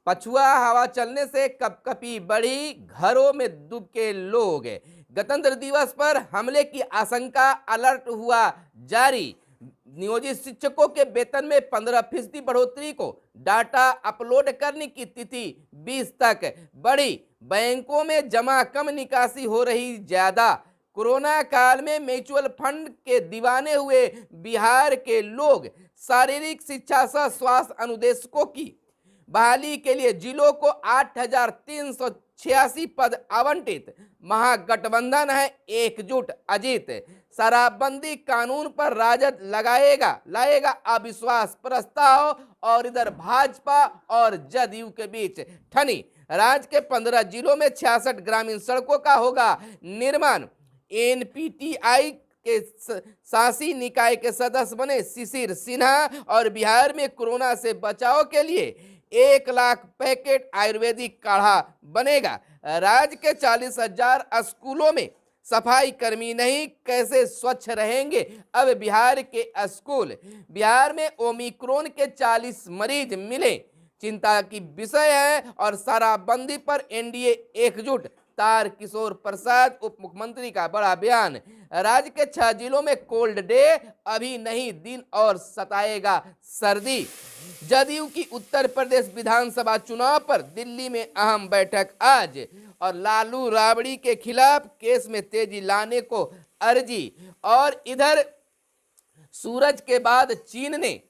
पछुआ हवा चलने से कपकपी बढ़ी, घरों में दुबके लोग। गणतंत्र दिवस पर हमले की आशंका, अलर्ट हुआ जारी। नियोजित शिक्षकों के वेतन में 15% बढ़ोतरी को डाटा अपलोड करने की तिथि 20 तक बढ़ी। बैंकों में जमा कम, निकासी हो रही ज्यादा। कोरोना काल में म्यूचुअल फंड के दीवाने हुए बिहार के लोग। शारीरिक शिक्षा सह स्वास्थ्य अनुदेशकों की बहाली के लिए जिलों को 8,386 पद आवंटित। महागठबंधन है एकजुट, अजीत। शराबबंदी कानून पर राजद लाएगा अविश्वास प्रस्ताव। और इधर भाजपा और जदयू के बीच ठनी। राज्य के 15 जिलों में 66 ग्रामीण सड़कों का होगा निर्माण। एनपीटीआई के शासी निकाय के सदस्य बने शिशिर सिन्हा। और बिहार में कोरोना से बचाव के लिए 1 लाख पैकेट आयुर्वेदिक काढ़ा बनेगा। राज्य के 40,000 स्कूलों में सफाई कर्मी नहीं, कैसे स्वच्छ रहेंगे अब बिहार के स्कूल। बिहार में ओमिक्रॉन के 40 मरीज मिले, चिंता की विषय है। और शराबबंदी पर एनडीए एकजुट, तारकिशोर प्रसाद उप मुख्यमंत्री का बड़ा बयान। राज्य के 6 जिलों में कोल्ड डे अभी नहीं, दिन और सताएगा सर्दी। जदयू की उत्तर प्रदेश विधानसभा चुनाव पर दिल्ली में अहम बैठक आज। और लालू राबड़ी के खिलाफ केस में तेजी लाने को अर्जी। और इधर सूरज के बाद चीन ने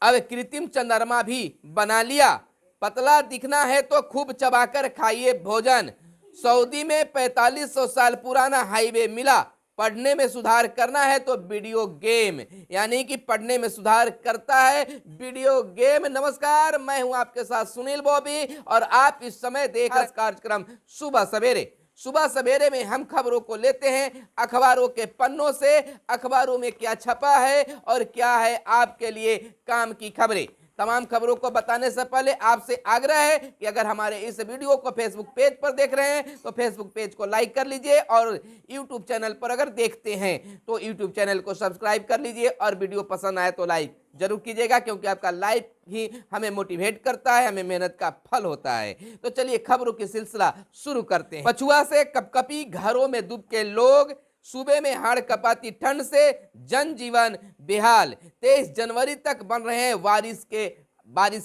अब कृत्रिम चंद्रमा भी बना लिया। पतला दिखना है तो खूब चबाकर खाइए भोजन। सऊदी में 4500 साल पुराना हाईवे मिला। पढ़ने में सुधार करना है तो वीडियो गेम, यानी कि पढ़ने में सुधार करता है वीडियो गेम। नमस्कार, मैं हूं आपके साथ सुनील बॉबी और आप इस समय देख रहे कार्यक्रम सुबह सवेरे। सुबह सवेरे में हम खबरों को लेते हैं अखबारों के पन्नों से। अखबारों में क्या छपा है और क्या है आपके लिए काम की खबरें। तमाम खबरों को बताने से पहले आपसे आग्रह है कि अगर हमारे इस वीडियो को फेसबुक पेज पर देख रहे हैं तो फेसबुक पेज को लाइक कर लीजिए। और यूट्यूब चैनल पर अगर देखते हैं तो यूट्यूब चैनल को सब्सक्राइब कर लीजिए। और वीडियो पसंद आए तो लाइक जरूर कीजिएगा, क्योंकि आपका लाइक ही हमें मोटिवेट करता है, हमें मेहनत का फल होता है। तो चलिए खबरों की सिलसिला शुरू करते हैं। पछुआ से कपकपी, घरों में दुबके लोग। सूबे में हाड़ कपाती ठंड से जनजीवन बेहाल। 23 जनवरी तक बन रहे हैं बारिश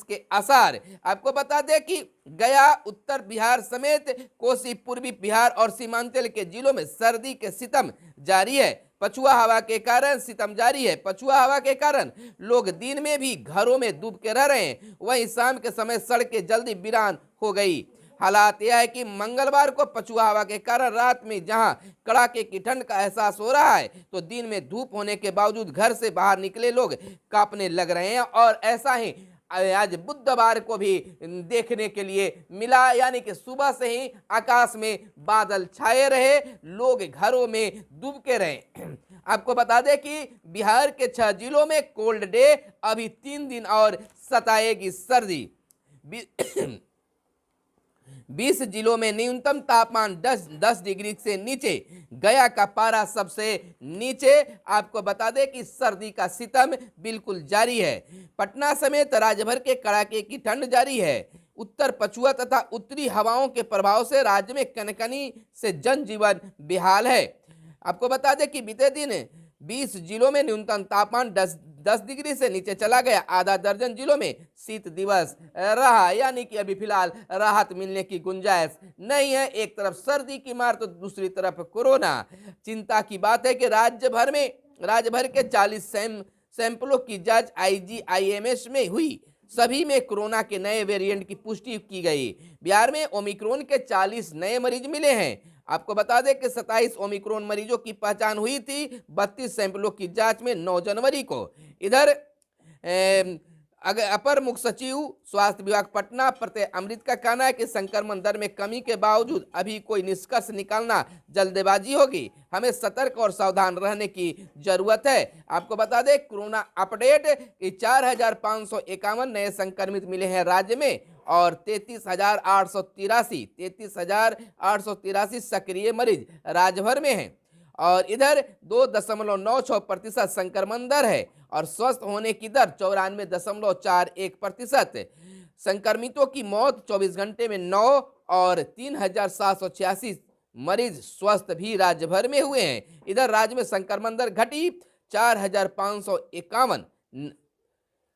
के आसार। आपको बता दें कि गया, उत्तर बिहार समेत कोसी, पूर्वी बिहार और सीमांचल के जिलों में सर्दी के सितम जारी है। पछुआ हवा के कारण सितम जारी है। पछुआ हवा के कारण लोग दिन में भी घरों में डूब के रह रहे हैं, वहीं शाम के समय सड़कें जल्दी वीरान हो गई। हालात यह है कि मंगलवार को पछुआ हवा के कारण रात में जहां कड़ाके की ठंड का एहसास हो रहा है, तो दिन में धूप होने के बावजूद घर से बाहर निकले लोग कांपने लग रहे हैं। और ऐसा ही आज बुधवार को भी देखने के लिए मिला, यानी कि सुबह से ही आकाश में बादल छाए रहे, लोग घरों में डूब के रहे। आपको बता दें कि बिहार के 6 जिलों में कोल्ड डे अभी 3 दिन और सताएगी सर्दी। 20 जिलों में न्यूनतम तापमान 10 डिग्री से नीचे। गया का पारा सबसे नीचे। आपको बता दें कि सर्दी का सितम बिल्कुल जारी है। पटना समेत राज्य भर के कड़ाके की ठंड जारी है। उत्तर पछुआ तथा उत्तरी हवाओं के प्रभाव से राज्य में कनकनी से जनजीवन बेहाल है। आपको बता दें कि बीते दिन 20 जिलों में न्यूनतम तापमान 10 डिग्री से नीचे चला गया। आधा दर्जन जिलों में शीत दिवस रहा, यानी कि अभी फिलहाल राहत मिलने की गुंजाइश नहीं है। एक तरफ सर्दी की मार तो दूसरी तरफ कोरोना। चिंता की बात है कि राज्य भर के 40 सैंपलों की जांच IGIMS में हुई। सभी में कोरोना के नए वेरिएंट की पुष्टि की गई। बिहार में ओमिक्रॉन के 40 नए मरीज मिले हैं। आपको बता दें कि 27 ओमिक्रॉन मरीजों की पहचान हुई थी 32 सैंपलों की जांच में 9 जनवरी को। इधर अपर मुख्य सचिव स्वास्थ्य विभाग पटना प्रत्यय अमृत का कहना है कि संक्रमण दर में कमी के बावजूद अभी कोई निष्कर्ष निकालना जल्दबाजी होगी। हमें सतर्क और सावधान रहने की जरूरत है। आपको बता दें कोरोना अपडेट कि 4,551 नए संक्रमित मिले हैं राज्य में और 33,883 सक्रिय मरीज राज्य भर में हैं। और इधर 2.96% संक्रमण दर है और स्वस्थ होने की दर 94.41%। संक्रमितों की मौत 24 घंटे में 9 और 3,786 मरीज स्वस्थ भी राज्य भर में हुए हैं। इधर राज्य में संक्रमण दर घटी, 4,551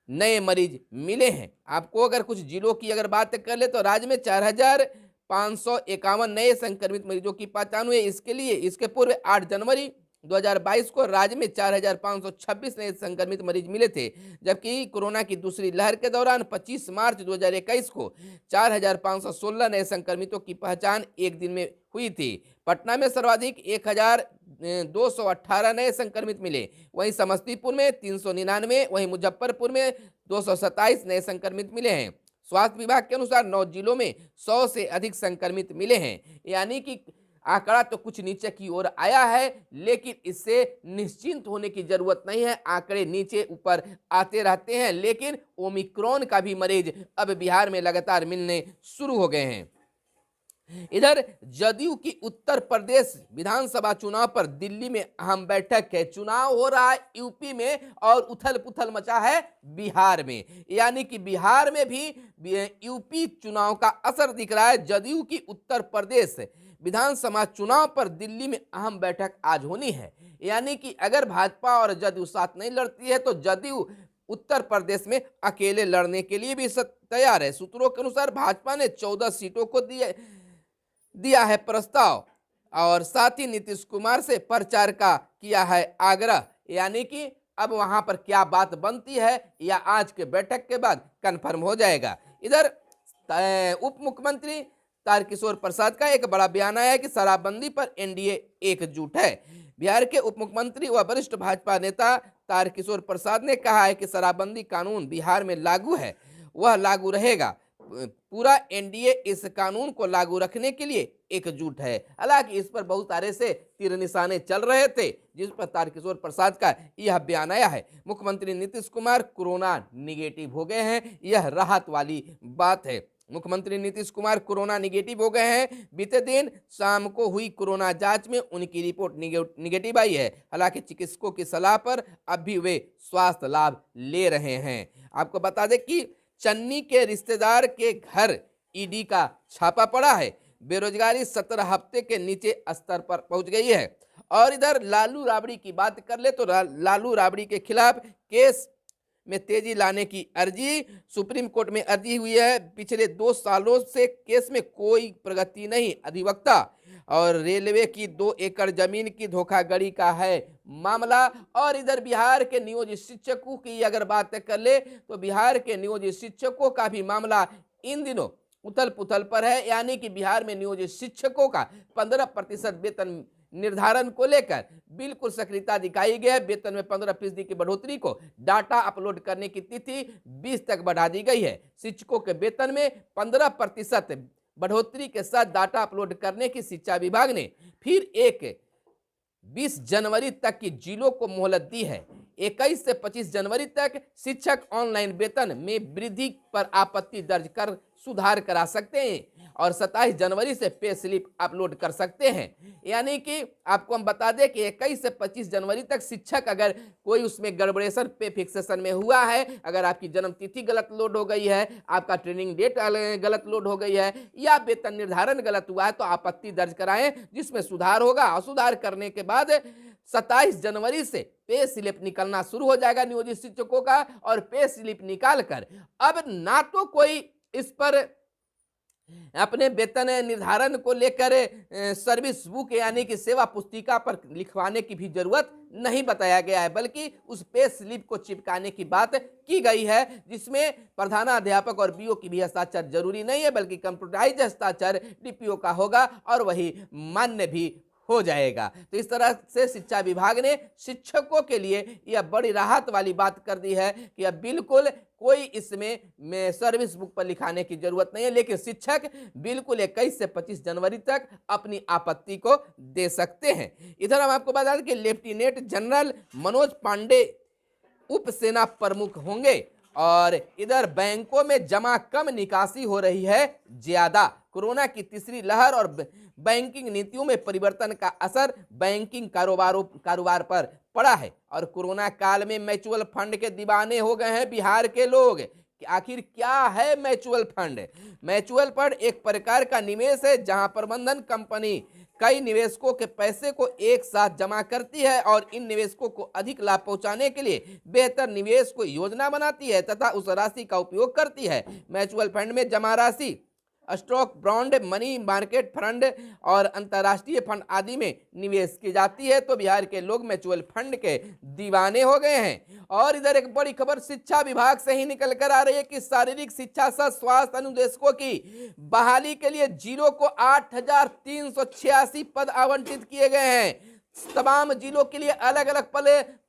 नए मरीज मिले हैं। आपको अगर कुछ जिलों की अगर बात कर ले तो राज्य में 4,551 नए संक्रमित मरीजों की पहचान हुई। इसके पूर्व 8 जनवरी 2022 को राज्य में 4,526 नए संक्रमित मरीज मिले थे, जबकि कोरोना की दूसरी लहर के दौरान 25 मार्च 2021 को 4,516 नए संक्रमितों की पहचान एक दिन में हुई थी। पटना में सर्वाधिक 1,218 नए संक्रमित मिले, वहीं समस्तीपुर में 399, वहीं मुजफ्फरपुर में 227 नए संक्रमित मिले हैं। स्वास्थ्य विभाग के अनुसार 9 जिलों में 100 से अधिक संक्रमित मिले हैं, यानी कि आंकड़ा तो कुछ नीचे की ओर आया है, लेकिन इससे निश्चिंत होने की जरूरत नहीं है। आंकड़े नीचे ऊपर आते रहते हैं, लेकिन ओमिक्रॉन का भी मरीज अब बिहार में लगातार मिलने शुरू हो गए हैं। इधर जदयू की उत्तर प्रदेश विधानसभा चुनाव पर दिल्ली में अहम बैठक है। चुनाव हो रहा है यूपी में और उथल पुथल मचा है बिहार में, यानी कि बिहार में भी यूपी चुनाव का असर दिख रहा है। जदयू की उत्तर प्रदेश विधानसभा चुनाव पर दिल्ली में अहम बैठक आज होनी है, यानी कि अगर भाजपा और जदयू साथ नहीं लड़ती है तो जदयू उत्तर प्रदेश में अकेले लड़ने के लिए भी तैयार है। सूत्रों के अनुसार भाजपा ने 14 सीटों को दिया है प्रस्ताव और साथ ही नीतीश कुमार से प्रचार का किया है आग्रह, यानी कि अब वहां पर क्या बात बनती है या आज के बैठक के बाद कंफर्म हो जाएगा। इधर उप मुख्यमंत्री तारकिशोर प्रसाद का एक बड़ा बयान आया है कि शराबबंदी पर एनडीए एकजुट है। बिहार के उप मुख्यमंत्री व वरिष्ठ भाजपा नेता तारकिशोर प्रसाद ने कहा है कि शराबबंदी कानून बिहार में लागू है, वह लागू रहेगा। पूरा एनडीए इस कानून को लागू रखने के लिए एकजुट है। हालांकि इस पर बहुत सारे से तीर निशाने चल रहे थे, जिस पर तारकिशोर प्रसाद का यह बयान आया है। मुख्यमंत्री नीतीश कुमार कोरोना निगेटिव हो गए हैं, यह राहत वाली बात है। मुख्यमंत्री नीतीश कुमार कोरोना निगेटिव हो गए हैं। बीते दिन शाम को हुई कोरोना जांच में उनकी रिपोर्ट निगेटिव आई है। हालांकि चिकित्सकों की सलाह पर अब भी वे स्वास्थ्य लाभ ले रहे हैं। आपको बता दें कि चन्नी के रिश्तेदार के घर ईडी का छापा पड़ा है। बेरोजगारी 17 हफ्ते के नीचे स्तर पर पहुंच गई है। और इधर लालू राबड़ी की बात कर ले तो लालू राबड़ी के खिलाफ केस में तेजी लाने की अर्जी सुप्रीम कोर्ट में अर्जी हुई है। पिछले 2 सालों से केस में कोई प्रगति नहीं। अधिवक्ता और रेलवे की 2 एकड़ जमीन की धोखाधड़ी का है मामला। और इधर बिहार के नियोजित शिक्षकों की अगर बात कर ले तो बिहार के नियोजित शिक्षकों का भी मामला इन दिनों उथल पुथल पर है, यानी कि बिहार में नियोजित शिक्षकों का 15% वेतन निर्धारण को लेकर बिल्कुल सक्रियता दिखाई गई है। वेतन में 15% की बढ़ोतरी को डाटा अपलोड करने की तिथि 20 तक बढ़ा दी गई है। शिक्षकों के वेतन में 15% बढ़ोतरी के साथ डाटा अपलोड करने की शिक्षा विभाग ने फिर 20 जनवरी तक की जिलों को मोहलत दी है। 21 से 25 जनवरी तक शिक्षक ऑनलाइन वेतन में वृद्धि पर आपत्ति दर्ज कर सुधार करा सकते हैं और 27 जनवरी से पे स्लिप अपलोड कर सकते हैं। यानी कि आपको हम बता दें कि 21 से 25 जनवरी तक शिक्षक अगर कोई उसमें गड़बड़ेशन पे फिक्सेशन में हुआ है, अगर आपकी जन्म तिथि गलत लोड हो गई है, आपका ट्रेनिंग डेट गलत लोड हो गई है या वेतन निर्धारण गलत हुआ है तो आपत्ति दर्ज कराएं, जिसमें सुधार होगा। और सुधार करने के बाद 27 जनवरी से पे स्लिप निकलना शुरू हो जाएगा नियोजित शिक्षकों का। और पे स्लिप निकाल कर अब ना तो कोई इस पर अपने वेतन निर्धारण को लेकर सर्विस बुक यानी कि सेवा पुस्तिका पर लिखवाने की भी जरूरत नहीं बताया गया है, बल्कि उस पे स्लिप को चिपकाने की बात की गई है, जिसमें प्रधानाध्यापक और बीओ की भी हस्ताक्षर जरूरी नहीं है, बल्कि कंप्यूटराइज हस्ताक्षर डीपीओ का होगा और वही मान्य भी हो जाएगा। तो इस तरह से शिक्षा विभाग ने शिक्षकों के लिए यह बड़ी राहत वाली बात कर दी है कि अब बिल्कुल कोई इसमें सर्विस बुक पर लिखाने की जरूरत नहीं है, लेकिन शिक्षक बिल्कुल 21 से 25 जनवरी तक अपनी आपत्ति को दे सकते हैं। इधर हम आपको बता दें कि लेफ्टिनेंट जनरल मनोज पांडे उप सेना प्रमुख होंगे। और इधर बैंकों में जमा कम, निकासी हो रही है ज्यादा। कोरोना की तीसरी लहर और बैंकिंग नीतियों में परिवर्तन का असर बैंकिंग कारोबार पर पड़ा है। और कोरोना काल में म्यूचुअल फंड के दीवाने हो गए हैं बिहार के लोग। कि आखिर क्या है म्यूचुअल फंड। म्यूचुअल फंड एक प्रकार का निवेश है जहां प्रबंधन कंपनी कई निवेशकों के पैसे को एक साथ जमा करती है और इन निवेशकों को अधिक लाभ पहुंचाने के लिए बेहतर निवेश को योजना बनाती है तथा उस राशि का उपयोग करती है। म्यूचुअल फंड में जमा राशि stock, bond, money market fund और अंतर्राष्ट्रीय फंड आदि में निवेश की जाती है। तो बिहार के लोग म्यूचुअल फंड के दीवाने हो गए हैं। और इधर एक बड़ी खबर शिक्षा विभाग से ही निकल कर आ रही है कि शारीरिक शिक्षा सह स्वास्थ्य अनुदेशकों की बहाली के लिए जिलों को 8,386 पद आवंटित किए गए हैं। तमाम जिलों के लिए अलग अलग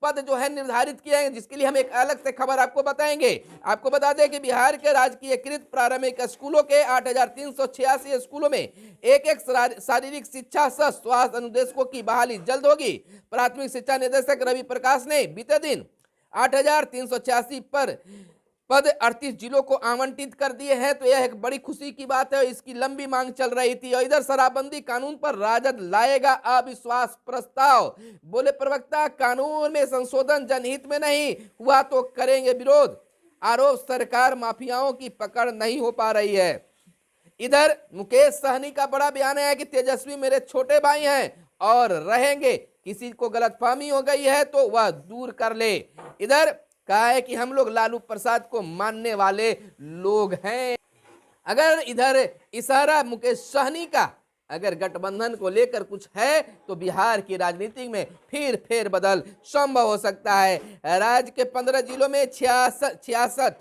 पद जो है निर्धारित किए हैं, जिसके लिए हम एक अलग से खबर आपको बताएंगे। आपको बता दें कि बिहार के राजकीयकृत प्रारंभिक स्कूलों के 8,386 स्कूलों में एक शारीरिक शिक्षा सह स्वास्थ्य अनुदेशकों की बहाली जल्द होगी। प्राथमिक शिक्षा निदेशक रवि प्रकाश ने बीते दिन 8,386 पद 38 जिलों को आवंटित कर दिए हैं। तो यह एक बड़ी खुशी की बात है। इसकी लंबी मांग चल रही थी। और इधर शराबबंदी कानून पर राजद लाएगा अविश्वास प्रस्ताव। बोले प्रवक्ता, कानून में संशोधन जनहित में नहीं हुआ तो करेंगे विरोध। आरोप सरकार माफियाओं की पकड़ नहीं हो पा रही है। इधर मुकेश सहनी का बड़ा बयान है कि तेजस्वी मेरे छोटे भाई हैं और रहेंगे, किसी को गलतफहमी हो गई है तो वह दूर कर ले। इधर कहा है कि हम लोग लालू प्रसाद को मानने वाले लोग हैं। अगर इधर इशारा मुकेश सहनी का अगर गठबंधन को लेकर कुछ है तो बिहार की राजनीति में फिर फेरबदल संभव हो सकता है। राज्य के 15 जिलों में 66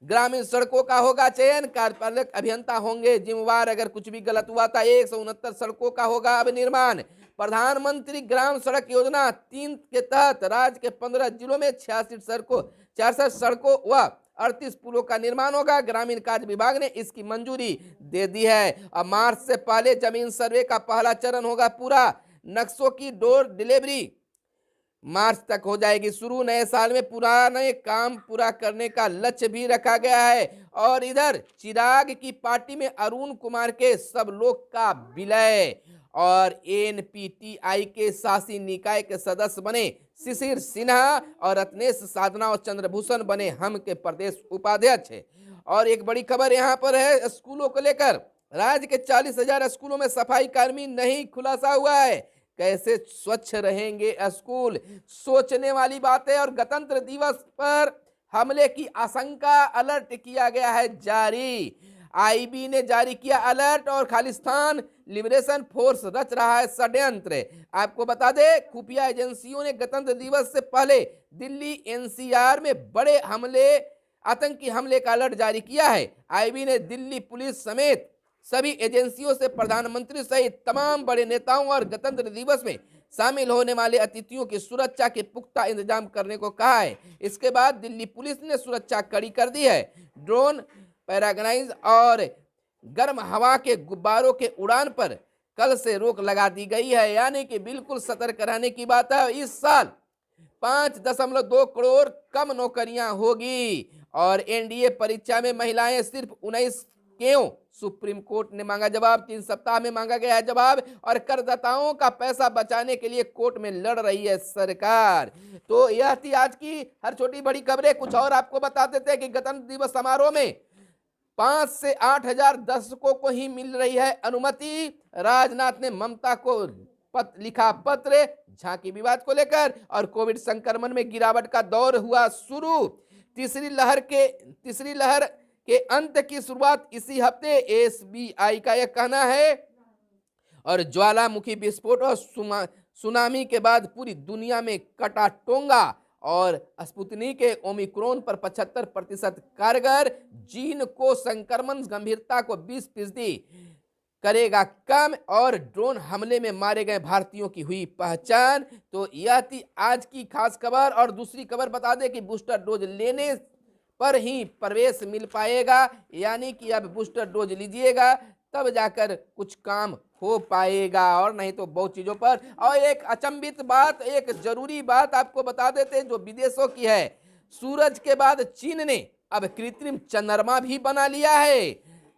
ग्रामीण सड़कों का होगा चयन, कार्यपालक अभियंता होंगे जिम्मेवार। अगर कुछ भी गलत हुआ था 169 सड़कों का होगा अब निर्माण। प्रधानमंत्री ग्राम सड़क योजना 3 के तहत राज्य के 15 जिलों में 66 सड़कों व 38 पुलों का निर्माण होगा। ग्रामीण कार्य विभाग ने इसकी मंजूरी दे दी है। अब मार्च से पहले जमीन सर्वे का पहला चरण होगा पूरा। नक्शों की डोर डिलीवरी मार्च तक हो जाएगी शुरू। नए साल में पुराने काम पूरा करने का लक्ष्य भी रखा गया है। और इधर चिराग की पार्टी में अरुण कुमार के सब लोग का विलय। और एनपीटीआई के शासी निकाय के सदस्य बने शिशिर सिन्हा और रत्नेश साधना और चंद्रभूषण बने हम के प्रदेश उपाध्यक्ष। और एक बड़ी खबर यहाँ पर है स्कूलों को लेकर। राज्य के 40,000 स्कूलों में सफाई कर्मी नहीं, खुलासा हुआ है। कैसे स्वच्छ रहेंगे स्कूल, सोचने वाली बात है। और गणतंत्र दिवस पर हमले की आशंका, अलर्ट किया गया है जारी। आईबी ने जारी किया अलर्ट और खालिस्तान लिबरेशन फोर्स रच रहा है षड्यंत्र। आपको बता दें खुफिया एजेंसियों ने गणतंत्र दिवस से पहले दिल्ली एनसीआर में बड़े आतंकी हमले का अलर्ट जारी किया है। आईबी ने दिल्ली पुलिस समेत सभी एजेंसियों से प्रधानमंत्री सहित तमाम बड़े नेताओं और गणतंत्र दिवस में शामिल होने वाले अतिथियों की सुरक्षा के पुख्ता इंतजाम करने को कहा है। इसके बाद दिल्ली पुलिस ने सुरक्षा कड़ी कर दी है। ड्रोन, पैराग्लाइड और गर्म हवा के गुब्बारों के उड़ान पर कल से रोक लगा दी गई है। यानी कि बिल्कुल सतर्क रहने की बात है। इस साल 5.2 करोड़ कम नौकरियां होगी। और एनडीए परीक्षा में महिलाएं सिर्फ 19 क्यों? सुप्रीम कोर्ट ने मांगा जवाब। 3 सप्ताह में मांगा गया है जवाब। और करदाताओं का पैसा बचाने के लिए कोर्ट में लड़ रही है सरकार। तो यह थी आज की हर छोटी बड़ी खबरें। कुछ और आपको बता देते हैं कि गणतंत्र दिवस समारोह में 5 से 8,000 दर्शकों को ही मिल रही है अनुमति। राजनाथ ने ममता को लिखा पत्र झांकी विवाद को लेकर। और कोविड संक्रमण में गिरावट का दौर हुआ शुरू। तीसरी लहर के अंत की शुरुआत इसी हफ्ते, एसबीआई का यह कहना है। और ज्वालामुखी विस्फोट और सुनामी के बाद पूरी दुनिया में कटा टोंगा। और स्पुतनिक के ओमिक्रॉन पर 75% कारगर। चीन को संक्रमण गंभीरता को 20% करेगा कम। और ड्रोन हमले में मारे गए भारतीयों की हुई पहचान। तो यह थी आज की खास खबर। और दूसरी खबर बता दें कि बूस्टर डोज लेने पर ही प्रवेश मिल पाएगा। यानी कि अब बूस्टर डोज लीजिएगा तब जाकर कुछ काम हो पाएगा, और नहीं तो बहुत चीजों पर। और एक अचंभित बात, एक जरूरी बात आपको बता देते जो विदेशों की है। सूरज के बाद चीन ने अब कृत्रिम चंद्रमा भी बना लिया है।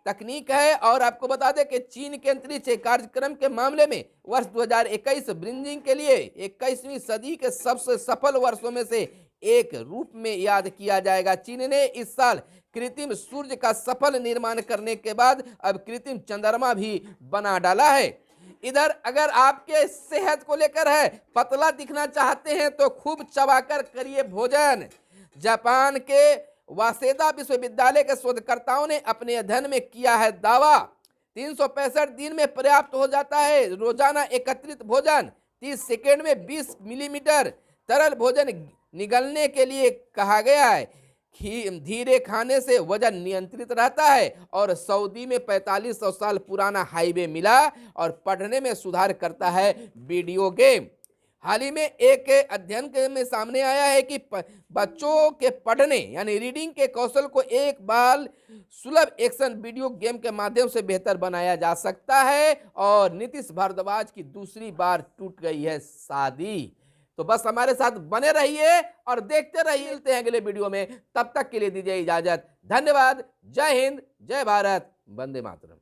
तकनीक है। और आपको बता दें कि चीन के अंतरिक्ष कार्यक्रम के मामले में वर्ष 2021 ब्रिजिंग के लिए 21वीं सदी के सबसे सफल वर्षों में से एक रूप में याद किया जाएगा। चीन ने इस साल कृत्रिम सूर्य का सफल निर्माण करने के बाद अब कृत्रिम चंद्रमा भी बना डाला है। इधर अगर आपके सेहत को लेकर है, पतला दिखना चाहते हैं तो खूब चबाकर करिए भोजन। जापान के वासेदा विश्वविद्यालय के शोधकर्ताओं ने अपने अध्ययन में किया है दावा, 365 दिन में पर्याप्त हो जाता है रोजाना एकत्रित भोजन। 30 सेकेंड में 20 मिलीमीटर तरल भोजन निगलने के लिए कहा गया है। धीरे खाने से वजन नियंत्रित रहता है और सऊदी में 4500 साल पुराना हाईवे मिला और पढ़ने में सुधार करता है वीडियो गेम। हाल ही में एक अध्ययन में सामने आया है कि बच्चों के पढ़ने यानी रीडिंग के कौशल को एक बाल सुलभ एक्शन वीडियो गेम के माध्यम से बेहतर बनाया जा सकता है। और नीतीश भारद्वाज की दूसरी बार टूट गई है शादी। तो बस हमारे साथ बने रहिए और देखते रहिए। मिलते हैं अगले वीडियो में, तब तक के लिए दीजिए इजाजत। धन्यवाद। जय हिंद, जय भारत, वंदे मातरम।